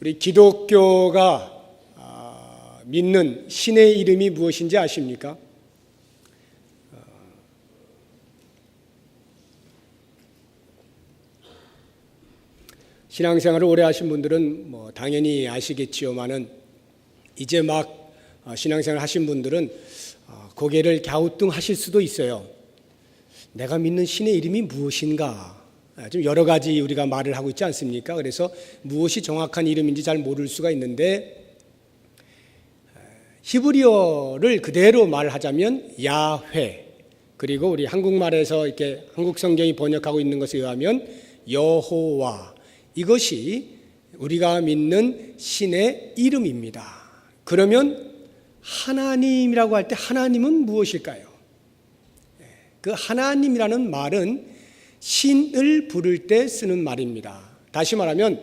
우리 기독교가 믿는 신의 이름이 무엇인지 아십니까? 신앙생활을 오래 하신 분들은 당연히 아시겠지요만은 이제 막 신앙생활 하신 분들은 고개를 갸우뚱하실 수도 있어요. 내가 믿는 신의 이름이 무엇인가? 좀 여러 가지 우리가 말을 하고 있지 않습니까? 그래서 무엇이 정확한 이름인지 잘 모를 수가 있는데, 히브리어를 그대로 말하자면 야훼, 그리고 우리 한국말에서 이렇게 한국 성경이 번역하고 있는 것에 의하면 여호와, 이것이 우리가 믿는 신의 이름입니다. 그러면 하나님이라고 할 때 하나님은 무엇일까요? 그 하나님이라는 말은 신을 부를 때 쓰는 말입니다. 다시 말하면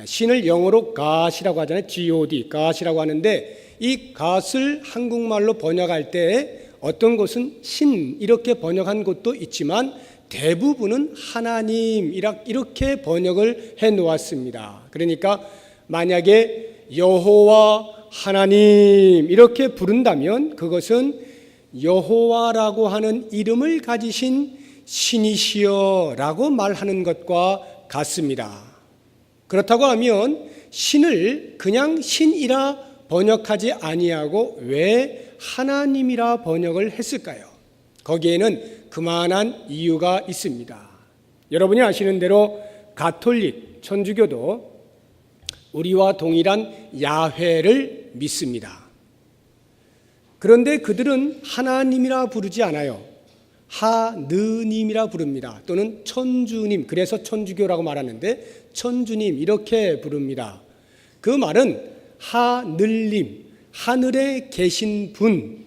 신을 영어로 God이라고 하잖아요. God, God이라고 하는데 이 God을 한국말로 번역할 때 어떤 곳은 신 이렇게 번역한 곳도 있지만 대부분은 하나님 이렇게 번역을 해 놓았습니다. 그러니까 만약에 여호와 하나님 이렇게 부른다면 그것은 여호와라고 하는 이름을 가지신 신이시여 라고 말하는 것과 같습니다. 그렇다고 하면 신을 그냥 신이라 번역하지 아니하고 왜 하나님이라 번역을 했을까요? 거기에는 그만한 이유가 있습니다. 여러분이 아시는 대로 가톨릭, 천주교도 우리와 동일한 야훼를 믿습니다. 그런데 그들은 하나님이라 부르지 않아요. 하느님이라 부릅니다. 또는 천주님, 그래서 천주교라고 말하는데 천주님 이렇게 부릅니다. 그 말은 하늘님, 하늘에 계신 분,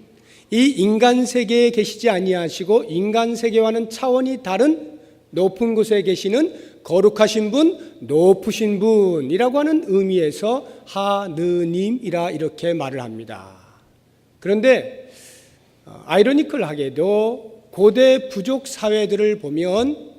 이 인간 세계에 계시지 아니하시고 인간 세계와는 차원이 다른 높은 곳에 계시는 거룩하신 분, 높으신 분이라고 하는 의미에서 하느님이라 이렇게 말을 합니다. 그런데 아이러니컬하게도 고대 부족 사회들을 보면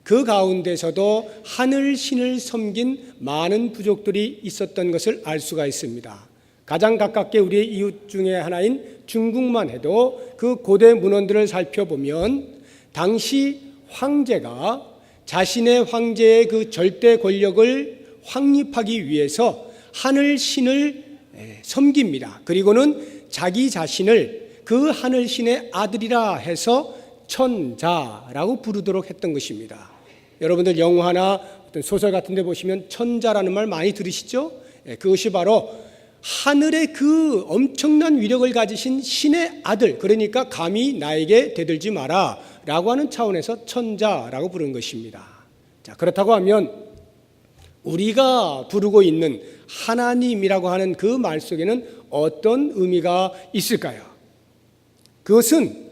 그 가운데서도 하늘 신을 섬긴 많은 부족들이 있었던 것을 알 수가 있습니다. 가장 가깝게 우리의 이웃 중에 하나인 중국만 해도 그 고대 문헌들을 살펴보면 당시 황제가 자신의 황제의 그 절대 권력을 확립하기 위해서 하늘 신을 섬깁니다. 그리고는 자기 자신을 그 하늘 신의 아들이라 해서 천자라고 부르도록 했던 것입니다. 여러분들 영화나 어떤 소설 같은 데 보시면 천자라는 말 많이 들으시죠? 그것이 바로 하늘의 그 엄청난 위력을 가지신 신의 아들, 그러니까 감히 나에게 대들지 마라 라고 하는 차원에서 천자라고 부른 것입니다. 자, 그렇다고 하면 우리가 부르고 있는 하나님이라고 하는 그 말 속에는 어떤 의미가 있을까요? 그것은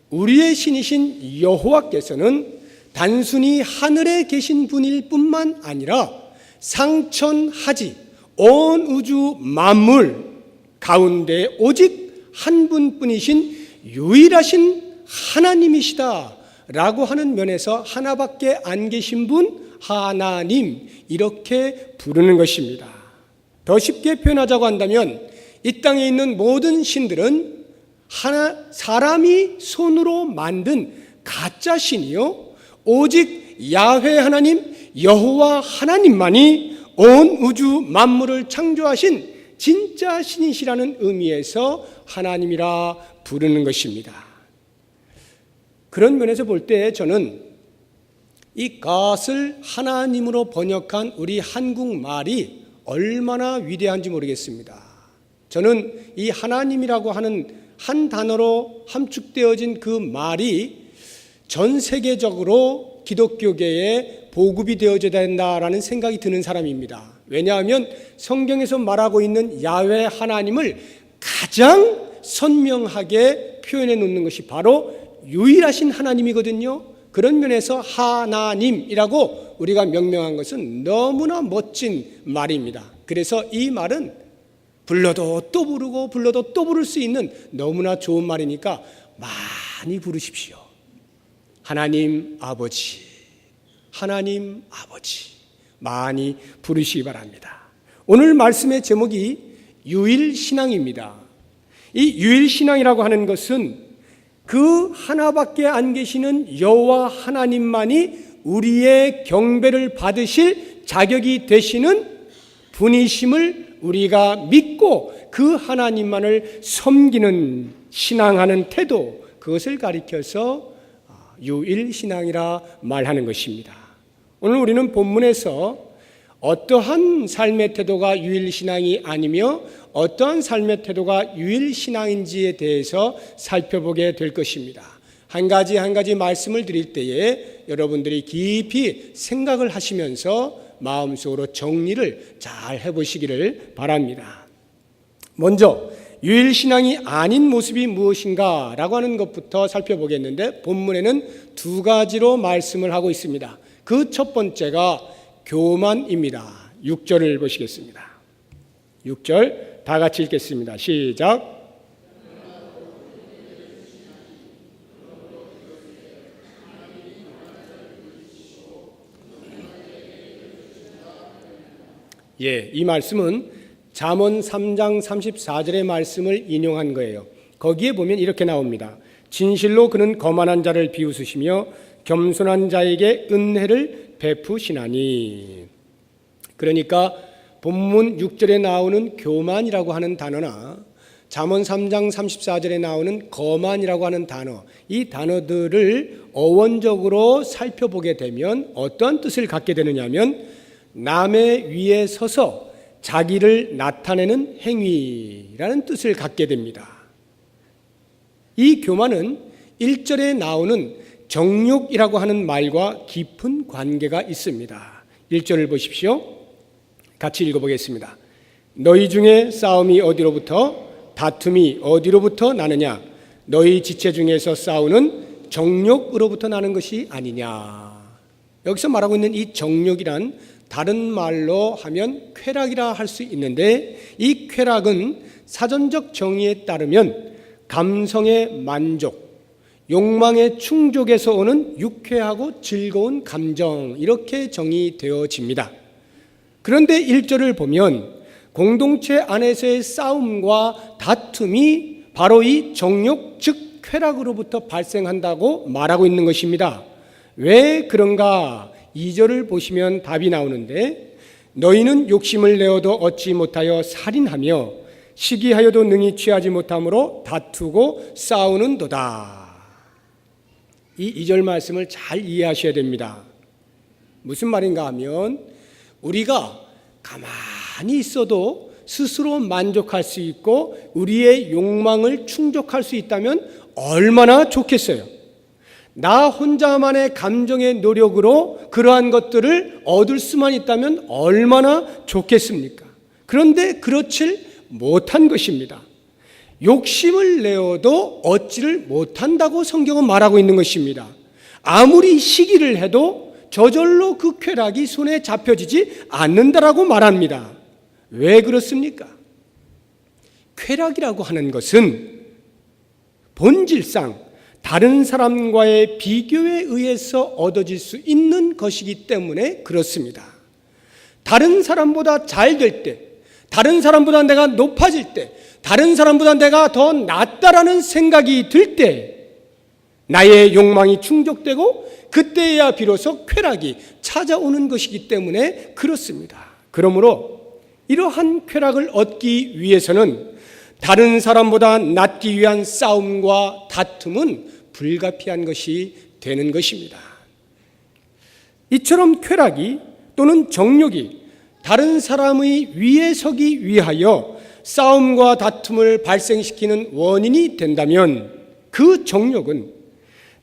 우리의 신이신 여호와께서는 단순히 하늘에 계신 분일 뿐만 아니라 상천하지 온 우주 만물 가운데 오직 한 분뿐이신 유일하신 하나님이시다라고 하는 면에서 하나밖에 안 계신 분 하나님 이렇게 부르는 것입니다. 더 쉽게 표현하자고 한다면 이 땅에 있는 모든 신들은 사람이 손으로 만든 가짜 신이요 오직 야훼 하나님 여호와 하나님만이 온 우주 만물을 창조하신 진짜 신이시라는 의미에서 하나님이라 부르는 것입니다. 그런 면에서 볼 때 저는 이 God을 하나님으로 번역한 우리 한국말이 얼마나 위대한지 모르겠습니다. 저는 이 하나님이라고 하는 한 단어로 함축되어진 그 말이 전 세계적으로 기독교계에 보급이 되어져야 된다라는 생각이 드는 사람입니다. 왜냐하면 성경에서 말하고 있는 야훼 하나님을 가장 선명하게 표현해 놓는 것이 바로 유일하신 하나님이거든요. 그런 면에서 하나님이라고 우리가 명명한 것은 너무나 멋진 말입니다. 그래서 이 말은 불러도 또 부르고 불러도 또 부를 수 있는 너무나 좋은 말이니까 많이 부르십시오. 하나님 아버지, 하나님 아버지 많이 부르시기 바랍니다. 오늘 말씀의 제목이 유일신앙입니다. 이 유일신앙이라고 하는 것은 그 하나밖에 안 계시는 여호와 하나님만이 우리의 경배를 받으실 자격이 되시는 분이심을 우리가 믿고 그 하나님만을 섬기는 신앙하는 태도, 그것을 가리켜서 유일신앙이라 말하는 것입니다. 오늘 우리는 본문에서 어떠한 삶의 태도가 유일신앙이 아니며 어떠한 삶의 태도가 유일신앙인지에 대해서 살펴보게 될 것입니다. 한 가지 한 가지 말씀을 드릴 때에 여러분들이 깊이 생각을 하시면서 마음속으로 정리를 잘 해보시기를 바랍니다. 먼저 유일신앙이 아닌 모습이 무엇인가 라고 하는 것부터 살펴보겠는데, 본문에는 두 가지로 말씀을 하고 있습니다. 그 첫 번째가 교만입니다. 6절을 보시겠습니다. 6절 다 같이 읽겠습니다. 시작. 이 말씀은 잠언 3장 34절의 말씀을 인용한 거예요. 거기에 보면 이렇게 나옵니다. 진실로 그는 거만한 자를 비웃으시며 겸손한 자에게 은혜를 베푸시나니. 그러니까 본문 6절에 나오는 교만이라고 하는 단어나 잠언 3장 34절에 나오는 거만이라고 하는 단어, 이 단어들을 어원적으로 살펴보게 되면 어떤 뜻을 갖게 되느냐면 남의 위에 서서 자기를 나타내는 행위라는 뜻을 갖게 됩니다. 이 교만은 1절에 나오는 정욕이라고 하는 말과 깊은 관계가 있습니다. 1절을 보십시오. 같이 읽어보겠습니다. 너희 중에 싸움이 어디로부터, 다툼이 어디로부터 나느냐? 너희 지체 중에서 싸우는 정욕으로부터 나는 것이 아니냐. 여기서 말하고 있는 이 정욕이란 다른 말로 하면 쾌락이라 할 수 있는데, 이 쾌락은 사전적 정의에 따르면 감성의 만족, 욕망의 충족에서 오는 유쾌하고 즐거운 감정, 이렇게 정의되어집니다. 그런데 1절을 보면 공동체 안에서의 싸움과 다툼이 바로 이 정욕, 즉 쾌락으로부터 발생한다고 말하고 있는 것입니다. 왜 그런가? 2절을 보시면 답이 나오는데, 너희는 욕심을 내어도 얻지 못하여 살인하며 시기하여도 능히 취하지 못함으로 다투고 싸우는도다. 이 2절 말씀을 잘 이해하셔야 됩니다. 무슨 말인가 하면, 우리가 가만히 있어도 스스로 만족할 수 있고 우리의 욕망을 충족할 수 있다면 얼마나 좋겠어요. 나 혼자만의 감정의 노력으로 그러한 것들을 얻을 수만 있다면 얼마나 좋겠습니까? 그런데 그렇질 못한 것입니다. 욕심을 내어도 얻지를 못한다고 성경은 말하고 있는 것입니다. 아무리 시기를 해도 저절로 그 쾌락이 손에 잡혀지지 않는다라고 말합니다. 왜 그렇습니까? 쾌락이라고 하는 것은 본질상 다른 사람과의 비교에 의해서 얻어질 수 있는 것이기 때문에 그렇습니다. 다른 사람보다 잘 될 때, 다른 사람보다 내가 높아질 때, 다른 사람보다 내가 더 낫다라는 생각이 들 때 나의 욕망이 충족되고 그때야 비로소 쾌락이 찾아오는 것이기 때문에 그렇습니다. 그러므로 이러한 쾌락을 얻기 위해서는 다른 사람보다 낫기 위한 싸움과 다툼은 불가피한 것이 되는 것입니다. 이처럼 쾌락이 또는 정욕이 다른 사람의 위에 서기 위하여 싸움과 다툼을 발생시키는 원인이 된다면 그 정욕은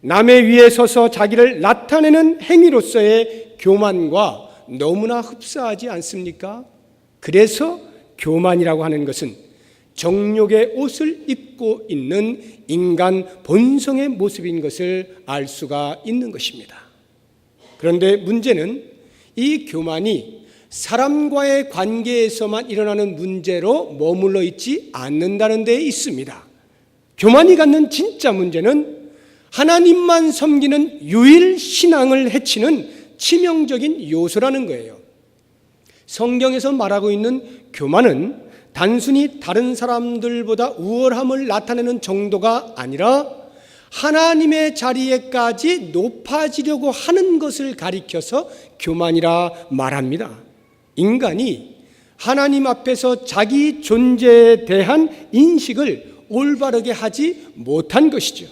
남의 위에 서서 자기를 나타내는 행위로서의 교만과 너무나 흡사하지 않습니까? 그래서 교만이라고 하는 것은 정욕의 옷을 입고 있는 인간 본성의 모습인 것을 알 수가 있는 것입니다. 그런데 문제는 이 교만이 사람과의 관계에서만 일어나는 문제로 머물러 있지 않는다는 데 있습니다. 교만이 갖는 진짜 문제는 하나님만 섬기는 유일 신앙을 해치는 치명적인 요소라는 거예요. 성경에서 말하고 있는 교만은 단순히 다른 사람들보다 우월함을 나타내는 정도가 아니라 하나님의 자리에까지 높아지려고 하는 것을 가리켜서 교만이라 말합니다. 인간이 하나님 앞에서 자기 존재에 대한 인식을 올바르게 하지 못한 것이죠.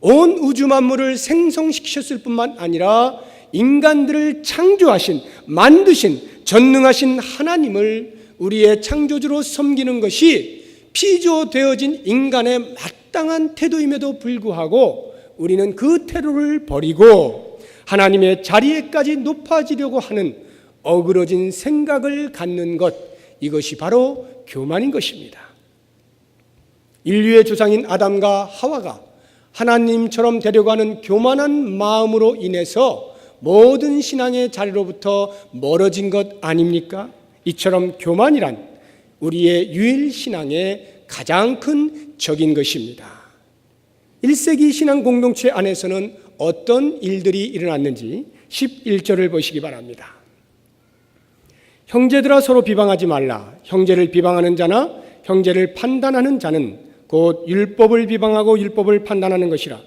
온 우주 만물을 생성시키셨을 뿐만 아니라 인간들을 창조하신, 만드신, 전능하신 하나님을 우리의 창조주로 섬기는 것이 피조되어진 인간의 마땅한 태도임에도 불구하고 우리는 그 태도를 버리고 하나님의 자리에까지 높아지려고 하는 어그러진 생각을 갖는 것, 이것이 바로 교만인 것입니다. 인류의 조상인 아담과 하와가 하나님처럼 되려고 하는 교만한 마음으로 인해서 모든 신앙의 자리로부터 멀어진 것 아닙니까? 이처럼 교만이란 우리의 유일 신앙의 가장 큰 적인 것입니다. 1세기 신앙 공동체 안에서는 어떤 일들이 일어났는지 11절을 보시기 바랍니다. 형제들아 서로 비방하지 말라. 형제를 비방하는 자나 형제를 판단하는 자는 곧 율법을 비방하고 율법을 판단하는 것이라.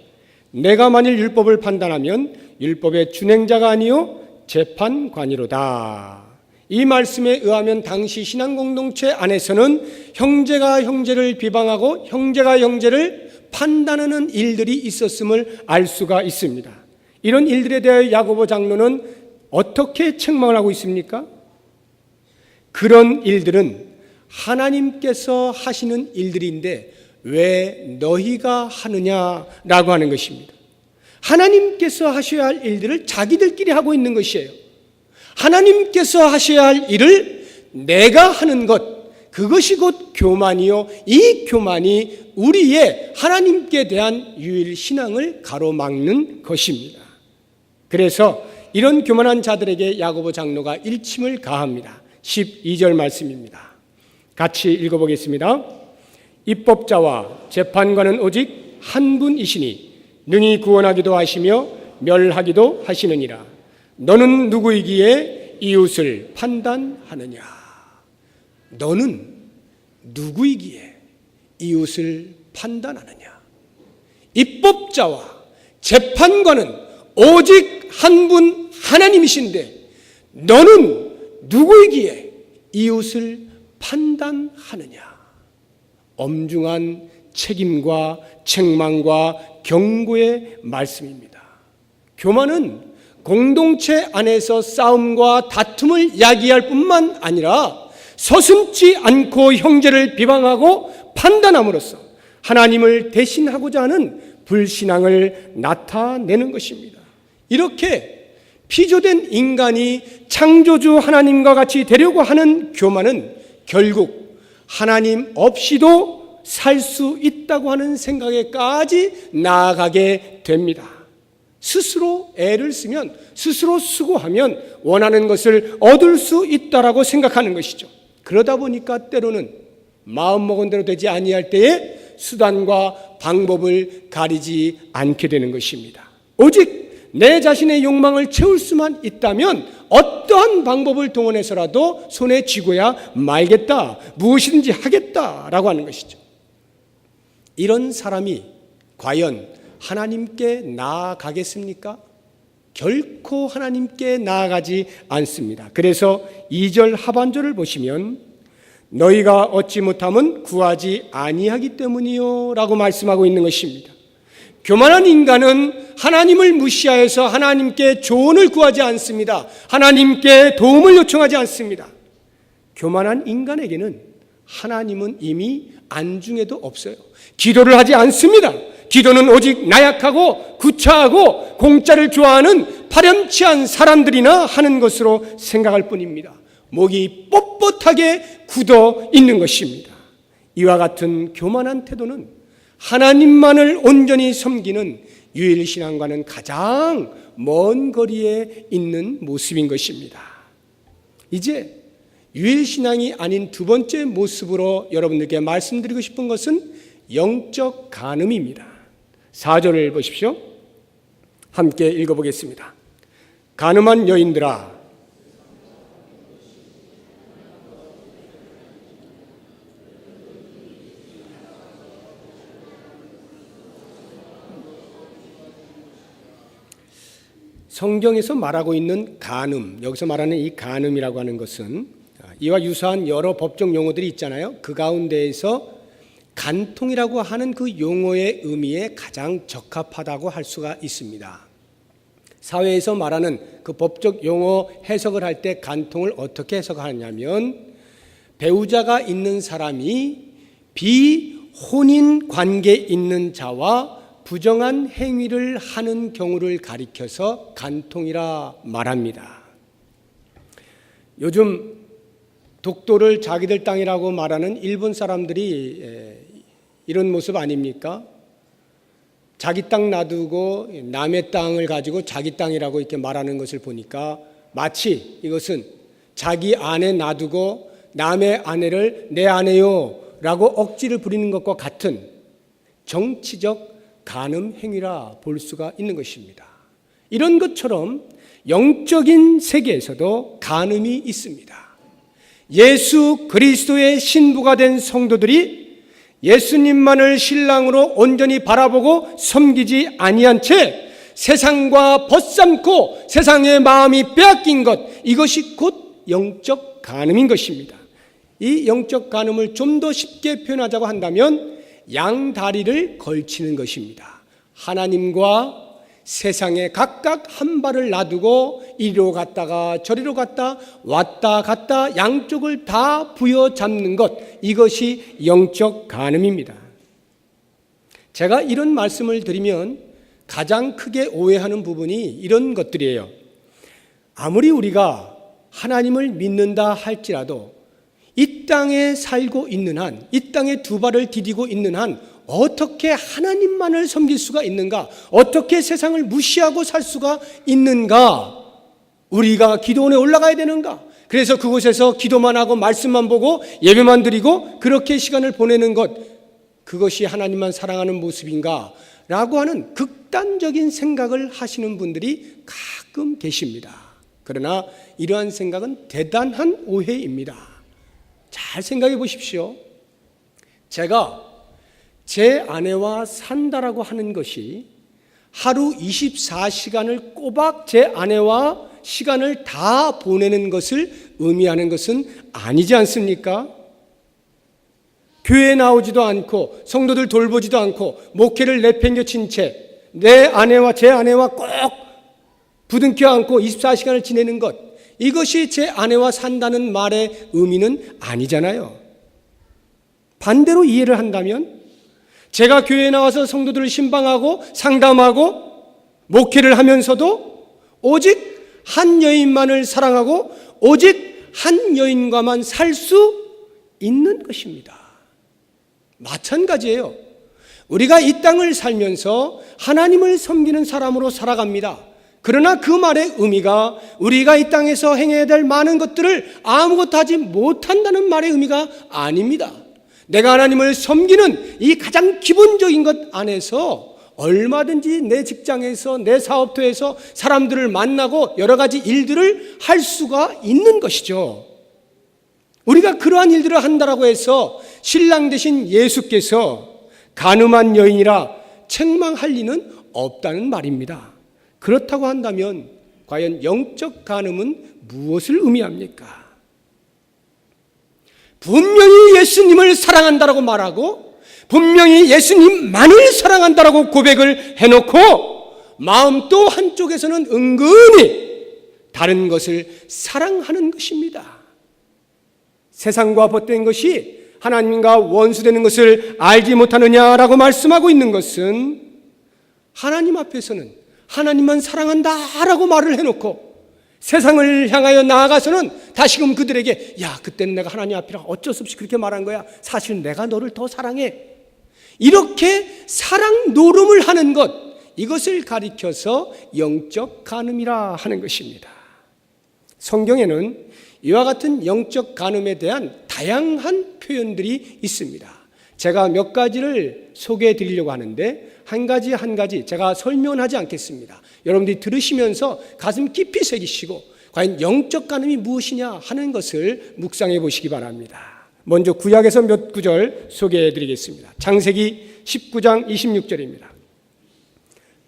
내가 만일 율법을 판단하면 율법의 준행자가 아니요 재판관이로다. 이 말씀에 의하면 당시 신앙 공동체 안에서는 형제가 형제를 비방하고 형제가 형제를 판단하는 일들이 있었음을 알 수가 있습니다. 이런 일들에 대하여 야고보 장로는 어떻게 책망을 하고 있습니까? 그런 일들은 하나님께서 하시는 일들인데 왜 너희가 하느냐라고 하는 것입니다. 하나님께서 하셔야 할 일들을 자기들끼리 하고 있는 것이에요. 하나님께서 하셔야 할 일을 내가 하는 것, 그것이 곧 교만이요, 이 교만이 우리의 하나님께 대한 유일 신앙을 가로막는 것입니다. 그래서 이런 교만한 자들에게 야고보 장로가 일침을 가합니다. 12절 말씀입니다. 같이 읽어보겠습니다. 입법자와 재판관은 오직 한 분이시니 능히 구원하기도 하시며 멸하기도 하시느니라. 너는 누구이기에 이웃을 판단하느냐? 너는 누구이기에 이웃을 판단하느냐? 입법자와 재판관은 오직 한 분 하나님이신데 너는 누구이기에 이웃을 판단하느냐? 엄중한 책임과 책망과 경고의 말씀입니다. 교만은 공동체 안에서 싸움과 다툼을 야기할 뿐만 아니라 서슴지 않고 형제를 비방하고 판단함으로써 하나님을 대신하고자 하는 불신앙을 나타내는 것입니다. 이렇게 피조된 인간이 창조주 하나님과 같이 되려고 하는 교만은 결국 하나님 없이도 살 수 있다고 하는 생각에까지 나아가게 됩니다. 스스로 애를 쓰면, 스스로 수고하면 원하는 것을 얻을 수 있다라고 생각하는 것이죠. 그러다 보니까 때로는 마음먹은 대로 되지 아니할 때에 수단과 방법을 가리지 않게 되는 것입니다. 오직 내 자신의 욕망을 채울 수만 있다면 어떠한 방법을 동원해서라도 손에 쥐고야 말겠다, 무엇이든지 하겠다라고 하는 것이죠. 이런 사람이 과연 하나님께 나아가겠습니까? 결코 하나님께 나아가지 않습니다. 그래서 2절 하반절을 보시면 너희가 얻지 못함은 구하지 아니하기 때문이요 라고 말씀하고 있는 것입니다. 교만한 인간은 하나님을 무시하여서 하나님께 조언을 구하지 않습니다. 하나님께 도움을 요청하지 않습니다. 교만한 인간에게는 하나님은 이미 안중에도 없어요. 기도를 하지 않습니다. 기도는 오직 나약하고 구차하고 공짜를 좋아하는 파렴치한 사람들이나 하는 것으로 생각할 뿐입니다. 목이 뻣뻣하게 굳어 있는 것입니다. 이와 같은 교만한 태도는 하나님만을 온전히 섬기는 유일신앙과는 가장 먼 거리에 있는 모습인 것입니다. 이제 유일신앙이 아닌 두 번째 모습으로 여러분들께 말씀드리고 싶은 것은 영적 간음입니다. 4절을 보십시오. 함께 읽어보겠습니다. 간음한 여인들아 성경에서 말하고 있는 간음, 여기서 말하는 이 간음이라고 하는 것은 이와 유사한 여러 법적 용어들이 있잖아요. 그 가운데에서 간통이라고 하는 그 용어의 의미에 가장 적합하다고 할 수가 있습니다. 사회에서 말하는 그 법적 용어 해석을 할 때 간통을 어떻게 해석하냐면 배우자가 있는 사람이 비혼인 관계에 있는 자와 부정한 행위를 하는 경우를 가리켜서 간통이라 말합니다. 요즘 독도를 자기들 땅이라고 말하는 일본 사람들이 이런 모습 아닙니까? 자기 땅 놔두고 남의 땅을 가지고 자기 땅이라고 이렇게 말하는 것을 보니까 마치 이것은 자기 아내 놔두고 남의 아내를 내 아내요 라고 억지를 부리는 것과 같은 정치적 간음 행위라 볼 수가 있는 것입니다. 이런 것처럼 영적인 세계에서도 간음이 있습니다. 예수 그리스도의 신부가 된 성도들이 예수님만을 신랑으로 온전히 바라보고 섬기지 아니한 채 세상과 벗삼고 세상의 마음이 빼앗긴 것, 이것이 곧 영적 간음인 것입니다. 이 영적 간음을 좀 더 쉽게 표현하자고 한다면 양다리를 걸치는 것입니다. 하나님과 세상에 각각 한 발을 놔두고 이리로 갔다가 저리로 갔다 왔다 갔다 양쪽을 다 부여잡는 것, 이것이 영적 간음입니다. 제가 이런 말씀을 드리면 가장 크게 오해하는 부분이 이런 것들이에요. 아무리 우리가 하나님을 믿는다 할지라도 이 땅에 살고 있는 한, 이 땅에 두 발을 디디고 있는 한 어떻게 하나님만을 섬길 수가 있는가? 어떻게 세상을 무시하고 살 수가 있는가? 우리가 기도원에 올라가야 되는가? 그래서 그곳에서 기도만 하고 말씀만 보고 예배만 드리고 그렇게 시간을 보내는 것, 그것이 하나님만 사랑하는 모습인가? 라고 하는 극단적인 생각을 하시는 분들이 가끔 계십니다. 그러나 이러한 생각은 대단한 오해입니다. 잘 생각해 보십시오. 제가 제 아내와 산다라고 하는 것이 하루 24시간을 꼬박 제 아내와 시간을 다 보내는 것을 의미하는 것은 아니지 않습니까? 교회에 나오지도 않고 성도들 돌보지도 않고 목회를 내팽겨친 채 내 아내와 제 아내와 꼭 부둥켜 안고 24시간을 지내는 것, 이것이 제 아내와 산다는 말의 의미는 아니잖아요. 반대로 이해를 한다면 제가 교회에 나와서 성도들을 신방하고 상담하고 목회를 하면서도 오직 한 여인만을 사랑하고 오직 한 여인과만 살 수 있는 것입니다. 마찬가지예요. 우리가 이 땅을 살면서 하나님을 섬기는 사람으로 살아갑니다. 그러나 그 말의 의미가 우리가 이 땅에서 행해야 될 많은 것들을 아무것도 하지 못한다는 말의 의미가 아닙니다. 내가 하나님을 섬기는 이 가장 기본적인 것 안에서 얼마든지 내 직장에서 내 사업터에서 사람들을 만나고 여러 가지 일들을 할 수가 있는 것이죠. 우리가 그러한 일들을 한다라고 해서 신랑 되신 예수께서 간음한 여인이라 책망할 리는 없다는 말입니다. 그렇다고 한다면 과연 영적 간음은 무엇을 의미합니까? 분명히 예수님을 사랑한다라고 말하고 분명히 예수님만을 사랑한다라고 고백을 해놓고 마음 또 한쪽에서는 은근히 다른 것을 사랑하는 것입니다. 세상과 벗된 것이 하나님과 원수되는 것을 알지 못하느냐라고 말씀하고 있는 것은 하나님 앞에서는 하나님만 사랑한다라고 말을 해놓고 세상을 향하여 나아가서는 다시금 그들에게 야, 그때는 내가 하나님 앞이라 어쩔 수 없이 그렇게 말한 거야. 사실 내가 너를 더 사랑해. 이렇게 사랑 노름을 하는 것, 이것을 가리켜서 영적 간음이라 하는 것입니다. 성경에는 이와 같은 영적 간음에 대한 다양한 표현들이 있습니다. 제가 몇 가지를 소개해 드리려고 하는데 한 가지 한 가지 제가 설명하지 않겠습니다. 여러분들이 들으시면서 가슴 깊이 새기시고 과연 영적 간음이 무엇이냐 하는 것을 묵상해 보시기 바랍니다. 먼저 구약에서 몇 구절 소개해 드리겠습니다. 창세기 19장 26절입니다.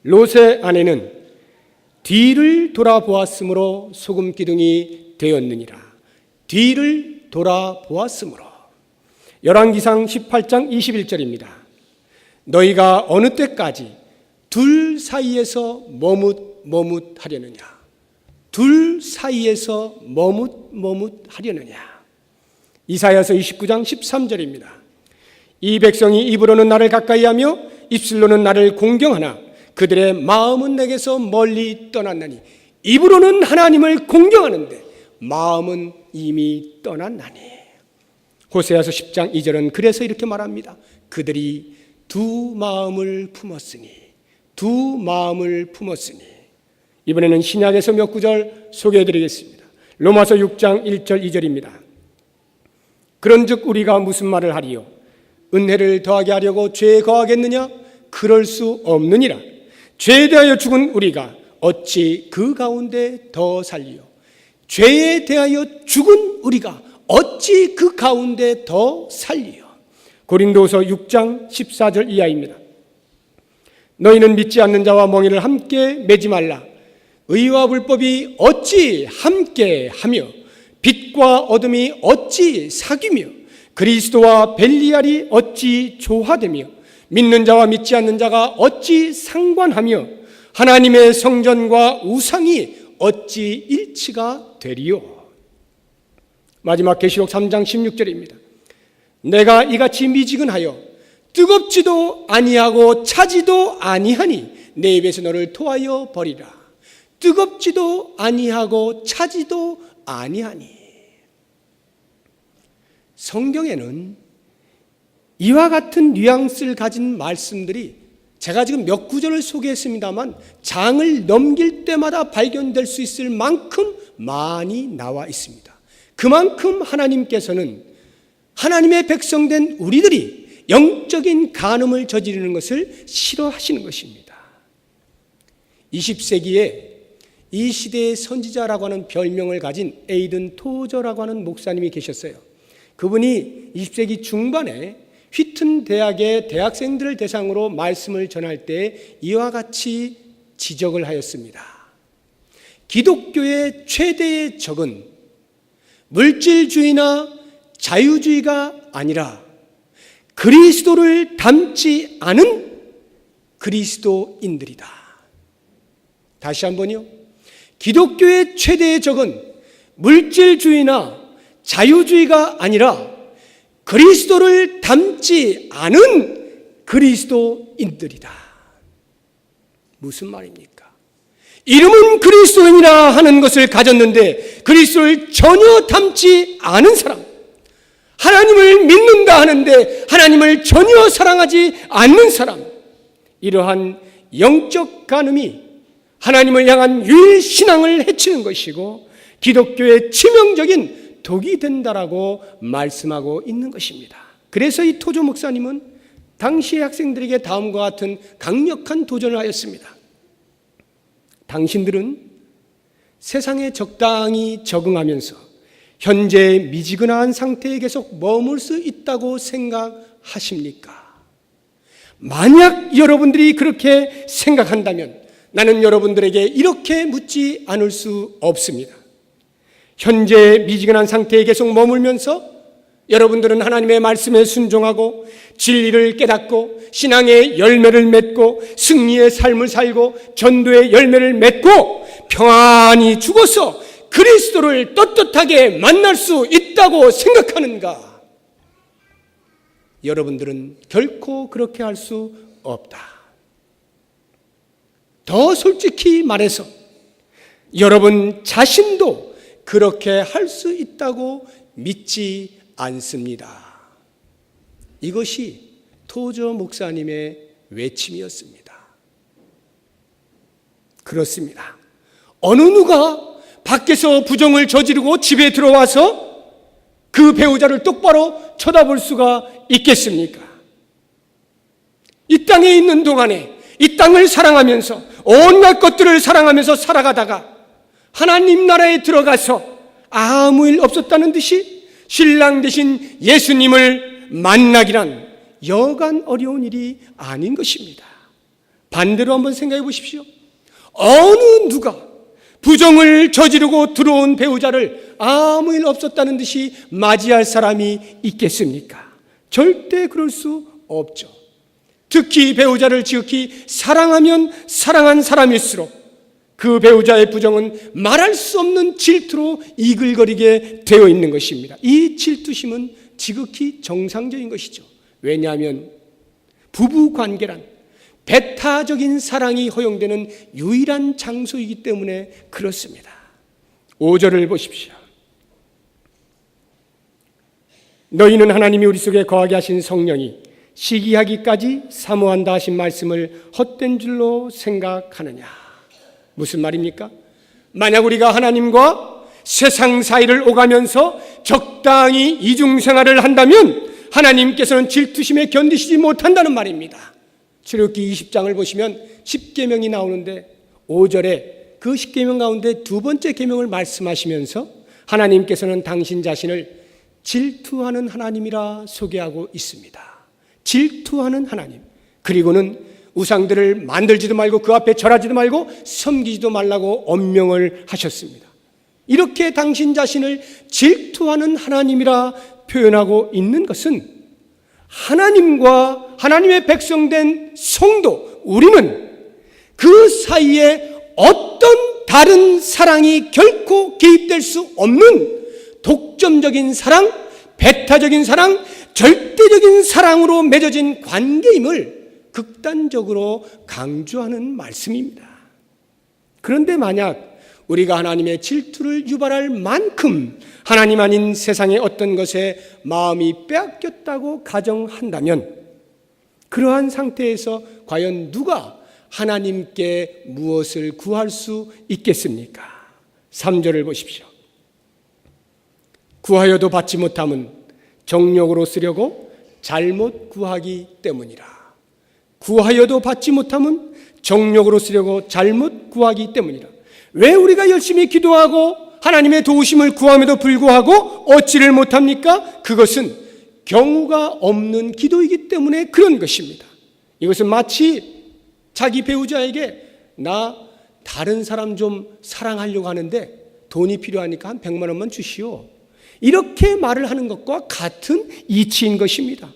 롯의 아내는 뒤를 돌아보았으므로 소금 기둥이 되었느니라. 뒤를 돌아보았으므로. 열왕기상 18장 21절입니다. 너희가 어느 때까지 둘 사이에서 머뭇하려느냐. 둘 사이에서 머뭇하려느냐. 이사야서 29장 13절입니다. 이 백성이 입으로는 나를 가까이하며 입술로는 나를 공경하나 그들의 마음은 내게서 멀리 떠났나니. 입으로는 하나님을 공경하는데 마음은 이미 떠났나니. 호세아서 10장 2절은 그래서 이렇게 말합니다. 그들이 두 마음을 품었으니. 이번에는 신약에서 몇 구절 소개해드리겠습니다. 로마서 6장 1절 2절입니다. 그런즉 우리가 무슨 말을 하리요? 은혜를 더하게 하려고 죄에 거하겠느냐? 그럴 수 없느니라. 죄에 대하여 죽은 우리가 어찌 그 가운데 더 살리요? 죄에 대하여 죽은 우리가 어찌 그 가운데 더 살리요? 고린도서 6장 14절 이하입니다. 너희는 믿지 않는 자와 멍에를 함께 매지 말라. 의와 불법이 어찌 함께 하며 빛과 어둠이 어찌 사귀며 그리스도와 벨리알이 어찌 조화되며 믿는 자와 믿지 않는 자가 어찌 상관하며 하나님의 성전과 우상이 어찌 일치가 되리요. 마지막 계시록 3장 16절입니다. 내가 이같이 미지근하여 뜨겁지도 아니하고 차지도 아니하니 내 입에서 너를 토하여 버리라. 뜨겁지도 아니하고 차지도 아니하니. 성경에는 이와 같은 뉘앙스를 가진 말씀들이 제가 지금 몇 구절을 소개했습니다만 장을 넘길 때마다 발견될 수 있을 만큼 많이 나와 있습니다. 그만큼 하나님께서는 하나님의 백성된 우리들이 영적인 간음을 저지르는 것을 싫어하시는 것입니다. 20세기에 이 시대의 선지자라고 하는 별명을 가진 에이든 토저라고 하는 목사님이 계셨어요. 그분이 20세기 중반에 휘튼 대학의 대학생들을 대상으로 말씀을 전할 때 이와 같이 지적을 하였습니다. 기독교의 최대의 적은 물질주의나 자유주의가 아니라 그리스도를 닮지 않은 그리스도인들이다. 다시 한번요. 기독교의 최대의 적은 물질주의나 자유주의가 아니라 그리스도를 닮지 않은 그리스도인들이다. 무슨 말입니까? 이름은 그리스도인이라 하는 것을 가졌는데 그리스도를 전혀 닮지 않은 사람, 하나님을 믿는다 하는데 하나님을 전혀 사랑하지 않는 사람, 이러한 영적 간음이 하나님을 향한 유일 신앙을 해치는 것이고 기독교의 치명적인 독이 된다라고 말씀하고 있는 것입니다. 그래서 이 토조 목사님은 당시의 학생들에게 다음과 같은 강력한 도전을 하였습니다. 당신들은 세상에 적당히 적응하면서 현재 미지근한 상태에 계속 머물 수 있다고 생각하십니까? 만약 여러분들이 그렇게 생각한다면 나는 여러분들에게 이렇게 묻지 않을 수 없습니다. 현재 미지근한 상태에 계속 머물면서 여러분들은 하나님의 말씀에 순종하고 진리를 깨닫고 신앙의 열매를 맺고 승리의 삶을 살고 전도의 열매를 맺고 평안히 죽어서 그리스도를 떳떳하게 만날 수 있다고 생각하는가? 여러분들은 결코 그렇게 할 수 없다. 더 솔직히 말해서 여러분 자신도 그렇게 할 수 있다고 믿지 않습니다. 이것이 토저 목사님의 외침이었습니다. 그렇습니다. 어느 누가 밖에서 부정을 저지르고 집에 들어와서 그 배우자를 똑바로 쳐다볼 수가 있겠습니까? 이 땅에 있는 동안에 이 땅을 사랑하면서 온갖 것들을 사랑하면서 살아가다가 하나님 나라에 들어가서 아무 일 없었다는 듯이 신랑 되신 예수님을 만나기란 여간 어려운 일이 아닌 것입니다. 반대로 한번 생각해 보십시오. 어느 누가 부정을 저지르고 들어온 배우자를 아무 일 없었다는 듯이 맞이할 사람이 있겠습니까? 절대 그럴 수 없죠. 특히 배우자를 지극히 사랑하면 사랑한 사람일수록 그 배우자의 부정은 말할 수 없는 질투로 이글거리게 되어 있는 것입니다. 이 질투심은 지극히 정상적인 것이죠. 왜냐하면 부부 관계란 배타적인 사랑이 허용되는 유일한 장소이기 때문에 그렇습니다. 5절을 보십시오. 너희는 하나님이 우리 속에 거하게 하신 성령이 시기하기까지 사모한다 하신 말씀을 헛된 줄로 생각하느냐. 무슨 말입니까? 만약 우리가 하나님과 세상 사이를 오가면서 적당히 이중생활을 한다면 하나님께서는 질투심에 견디시지 못한다는 말입니다. 출애굽기 20장을 보시면 10계명이 나오는데 5절에 그 10계명 가운데 두 번째 계명을 말씀하시면서 하나님께서는 당신 자신을 질투하는 하나님이라 소개하고 있습니다. 질투하는 하나님. 그리고는 우상들을 만들지도 말고 그 앞에 절하지도 말고 섬기지도 말라고 엄명을 하셨습니다. 이렇게 당신 자신을 질투하는 하나님이라 표현하고 있는 것은 하나님과 하나님의 백성된 성도, 우리는 그 사이에 어떤 다른 사랑이 결코 개입될 수 없는 독점적인 사랑, 배타적인 사랑, 절대적인 사랑으로 맺어진 관계임을 극단적으로 강조하는 말씀입니다. 그런데 만약 우리가 하나님의 질투를 유발할 만큼 하나님 아닌 세상의 어떤 것에 마음이 빼앗겼다고 가정한다면 그러한 상태에서 과연 누가 하나님께 무엇을 구할 수 있겠습니까? 3절을 보십시오. 구하여도 받지 못함은 정욕으로 쓰려고 잘못 구하기 때문이라. 구하여도 받지 못함은 정욕으로 쓰려고 잘못 구하기 때문이라. 왜 우리가 열심히 기도하고 하나님의 도우심을 구함에도 불구하고 얻지를 못합니까? 그것은 경우가 없는 기도이기 때문에 그런 것입니다. 이것은 마치 자기 배우자에게 나 다른 사람 좀 사랑하려고 하는데 돈이 필요하니까 한 100만 원만 주시오. 이렇게 말을 하는 것과 같은 이치인 것입니다.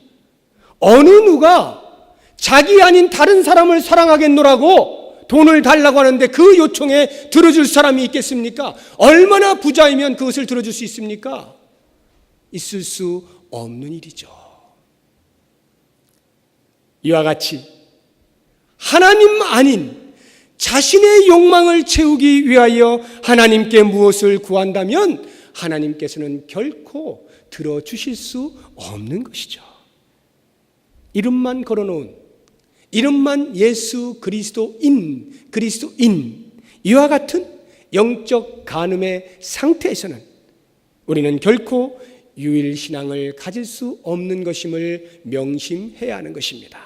어느 누가 자기 아닌 다른 사람을 사랑하겠노라고 돈을 달라고 하는데 그 요청에 들어줄 사람이 있겠습니까? 얼마나 부자이면 그것을 들어줄 수 있습니까? 있을 수 없는 일이죠. 이와 같이 하나님 아닌 자신의 욕망을 채우기 위하여 하나님께 무엇을 구한다면 하나님께서는 결코 들어주실 수 없는 것이죠. 이름만 걸어놓은, 이름만 예수 그리스도인 이와 같은 영적 간음의 상태에서는 우리는 결코 유일신앙을 가질 수 없는 것임을 명심해야 하는 것입니다.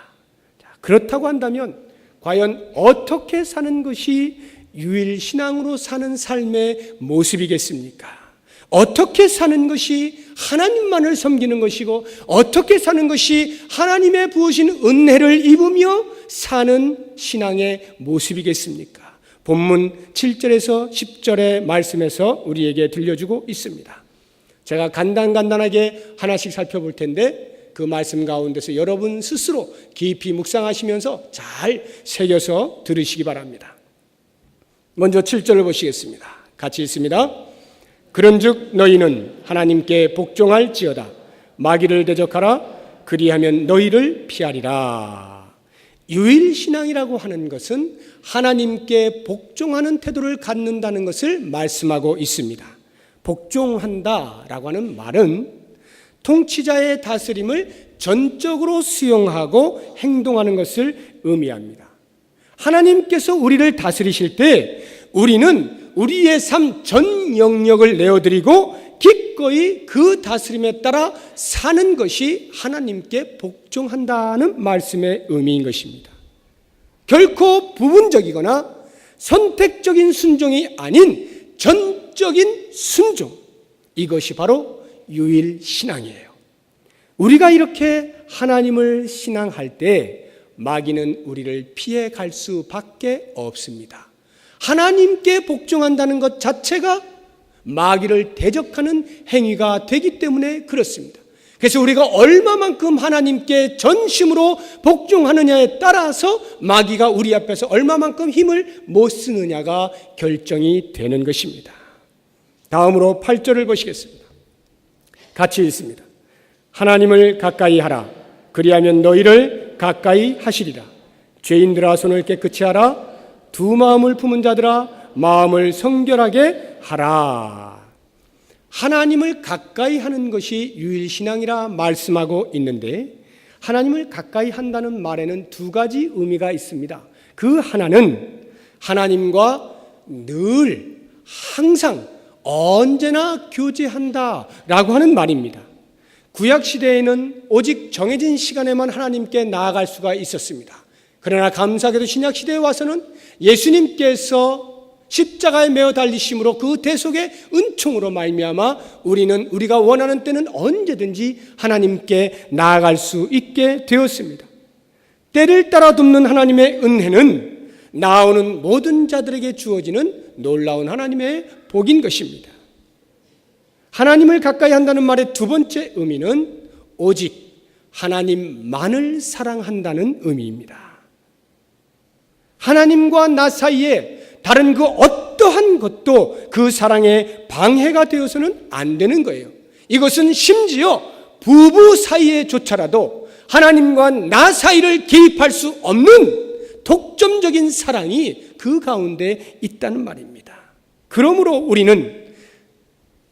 그렇다고 한다면 과연 어떻게 사는 것이 유일신앙으로 사는 삶의 모습이겠습니까? 어떻게 사는 것이 하나님만을 섬기는 것이고 어떻게 사는 것이 하나님의 부으신 은혜를 입으며 사는 신앙의 모습이겠습니까? 본문 7절에서 10절의 말씀에서 우리에게 들려주고 있습니다. 제가 간단하게 하나씩 살펴볼 텐데 그 말씀 가운데서 여러분 스스로 깊이 묵상하시면서 잘 새겨서 들으시기 바랍니다. 먼저 7절을 보시겠습니다. 같이 읽습니다. 그런즉 너희는 하나님께 복종할지어다. 마귀를 대적하라. 그리하면 너희를 피하리라. 유일신앙이라고 하는 것은 하나님께 복종하는 태도를 갖는다는 것을 말씀하고 있습니다. 복종한다라고 하는 말은 통치자의 다스림을 전적으로 수용하고 행동하는 것을 의미합니다. 하나님께서 우리를 다스리실 때 우리는 우리의 삶 전 영역을 내어드리고 기꺼이 그 다스림에 따라 사는 것이 하나님께 복종한다는 말씀의 의미인 것입니다. 결코 부분적이거나 선택적인 순종이 아닌 전적인 순종, 이것이 바로 유일신앙이에요. 우리가 이렇게 하나님을 신앙할 때 마귀는 우리를 피해 갈 수밖에 없습니다. 하나님께 복종한다는 것 자체가 마귀를 대적하는 행위가 되기 때문에 그렇습니다. 그래서 우리가 얼마만큼 하나님께 전심으로 복종하느냐에 따라서 마귀가 우리 앞에서 얼마만큼 힘을 못 쓰느냐가 결정이 되는 것입니다. 다음으로 8절을 보시겠습니다. 같이 읽습니다. 하나님을 가까이 하라. 그리하면 너희를 가까이 하시리라. 죄인들아 손을 깨끗이 하라. 두 마음을 품은 자들아 마음을 성결하게 하라. 하나님을 가까이 하는 것이 유일신앙이라 말씀하고 있는데, 하나님을 가까이 한다는 말에는 두 가지 의미가 있습니다. 그 하나는 하나님과 늘 항상 언제나 교제한다라고 하는 말입니다. 구약시대에는 오직 정해진 시간에만 하나님께 나아갈 수가 있었습니다. 그러나 감사하게도 신약시대에 와서는 예수님께서 십자가에 매어 달리심으로 그 대속의 은총으로 말미암아 우리가 원하는 때는 언제든지 하나님께 나아갈 수 있게 되었습니다. 때를 따라 돕는 하나님의 은혜는 나오는 모든 자들에게 주어지는 놀라운 하나님의 복인 것입니다. 하나님을 가까이 한다는 말의 두 번째 의미는 오직 하나님만을 사랑한다는 의미입니다. 하나님과 나 사이에 다른 그 어떠한 것도 그 사랑에 방해가 되어서는 안 되는 거예요. 이것은 심지어 부부 사이에조차라도 하나님과 나 사이를 개입할 수 없는 독점적인 사랑이 그 가운데 있다는 말입니다. 그러므로 우리는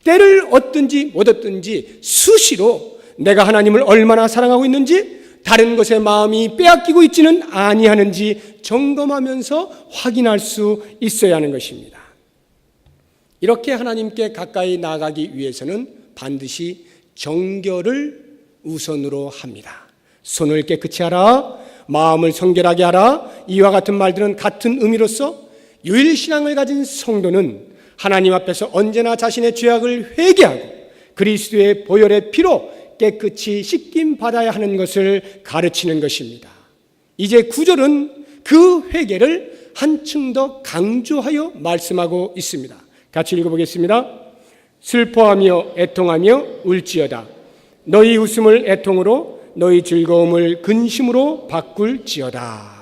때를 얻든지 못 얻든지 수시로 내가 하나님을 얼마나 사랑하고 있는지, 다른 것에 마음이 빼앗기고 있지는 아니하는지 점검하면서 확인할 수 있어야 하는 것입니다. 이렇게 하나님께 가까이 나아가기 위해서는 반드시 정결을 우선으로 합니다. 손을 깨끗이 하라, 마음을 성결하게 하라, 이와 같은 말들은 같은 의미로서 유일신앙을 가진 성도는 하나님 앞에서 언제나 자신의 죄악을 회개하고 그리스도의 보혈의 피로 깨끗이 씻김 받아야 하는 것을 가르치는 것입니다. 이제 9절은 그 회개를 한층 더 강조하여 말씀하고 있습니다. 같이 읽어보겠습니다. 슬퍼하며 애통하며 울지어다. 너희 웃음을 애통으로, 너희 즐거움을 근심으로 바꿀지어다.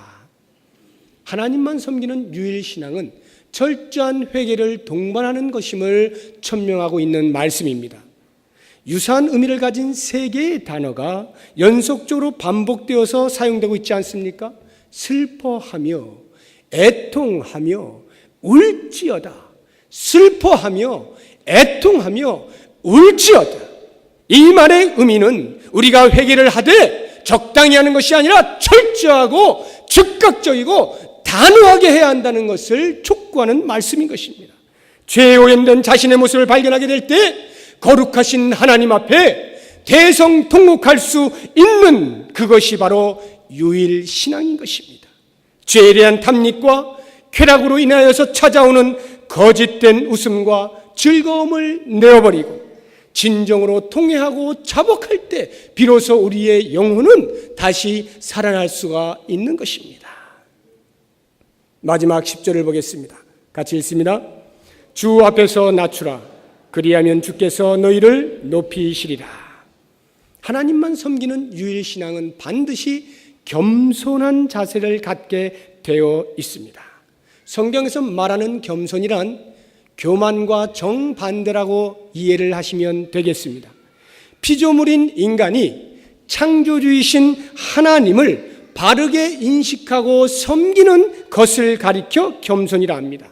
하나님만 섬기는 유일신앙은 철저한 회개를 동반하는 것임을 천명하고 있는 말씀입니다. 유사한 의미를 가진 세 개의 단어가 연속적으로 반복되어서 사용되고 있지 않습니까? 슬퍼하며, 애통하며, 울지어다. 슬퍼하며, 애통하며, 울지어다. 이 말의 의미는 우리가 회개를 하되 적당히 하는 것이 아니라 철저하고 즉각적이고 단호하게 해야 한다는 것을 촉구하는 말씀인 것입니다. 죄에 오염된 자신의 모습을 발견하게 될 때 거룩하신 하나님 앞에 대성통곡할 수 있는 그것이 바로 유일신앙인 것입니다. 죄에 대한 탐닉과 쾌락으로 인하여서 찾아오는 거짓된 웃음과 즐거움을 내어버리고 진정으로 통회하고 자복할 때 비로소 우리의 영혼은 다시 살아날 수가 있는 것입니다. 마지막 10절을 보겠습니다. 같이 읽습니다. 주 앞에서 낮추라. 그리하면 주께서 너희를 높이시리라. 하나님만 섬기는 유일신앙은 반드시 겸손한 자세를 갖게 되어 있습니다. 성경에서 말하는 겸손이란 교만과 정반대라고 이해를 하시면 되겠습니다. 피조물인 인간이 창조주이신 하나님을 바르게 인식하고 섬기는 것을 가리켜 겸손이라 합니다.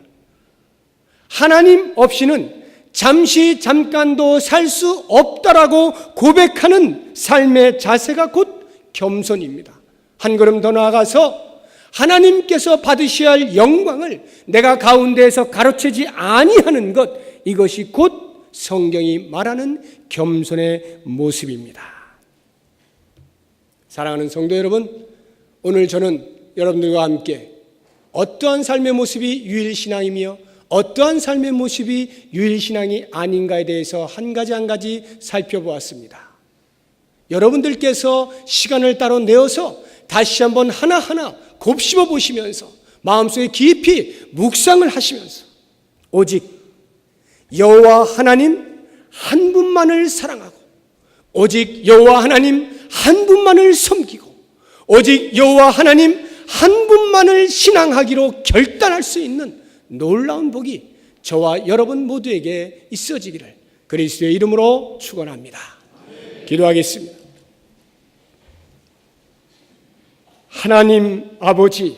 하나님 없이는 잠깐도 살 수 없다라고 고백하는 삶의 자세가 곧 겸손입니다. 한 걸음 더 나아가서 하나님께서 받으셔야 할 영광을 내가 가운데에서 가로채지 아니하는 것, 이것이 곧 성경이 말하는 겸손의 모습입니다. 사랑하는 성도 여러분, 오늘 저는 여러분들과 함께 어떠한 삶의 모습이 유일신앙이며 어떠한 삶의 모습이 유일신앙이 아닌가에 대해서 한 가지 살펴보았습니다. 여러분들께서 시간을 따로 내어서 다시 한번 하나하나 곱씹어 보시면서 마음속에 깊이 묵상을 하시면서 오직 여호와 하나님 한 분만을 사랑하고 오직 여호와 하나님 한 분만을 섬기고 오직 여호와 하나님 한 분만을 신앙하기로 결단할 수 있는 놀라운 복이 저와 여러분 모두에게 있어지기를 그리스도의 이름으로 축원합니다. 기도하겠습니다. 하나님 아버지,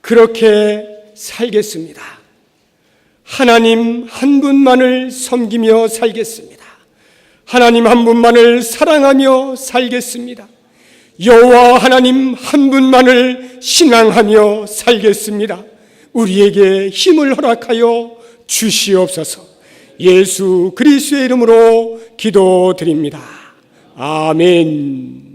그렇게 살겠습니다. 하나님 한 분만을 섬기며 살겠습니다. 하나님 한 분만을 사랑하며 살겠습니다. 여호와 하나님 한 분만을 신앙하며 살겠습니다. 우리에게 힘을 허락하여 주시옵소서. 예수 그리스도의 이름으로 기도드립니다. 아멘.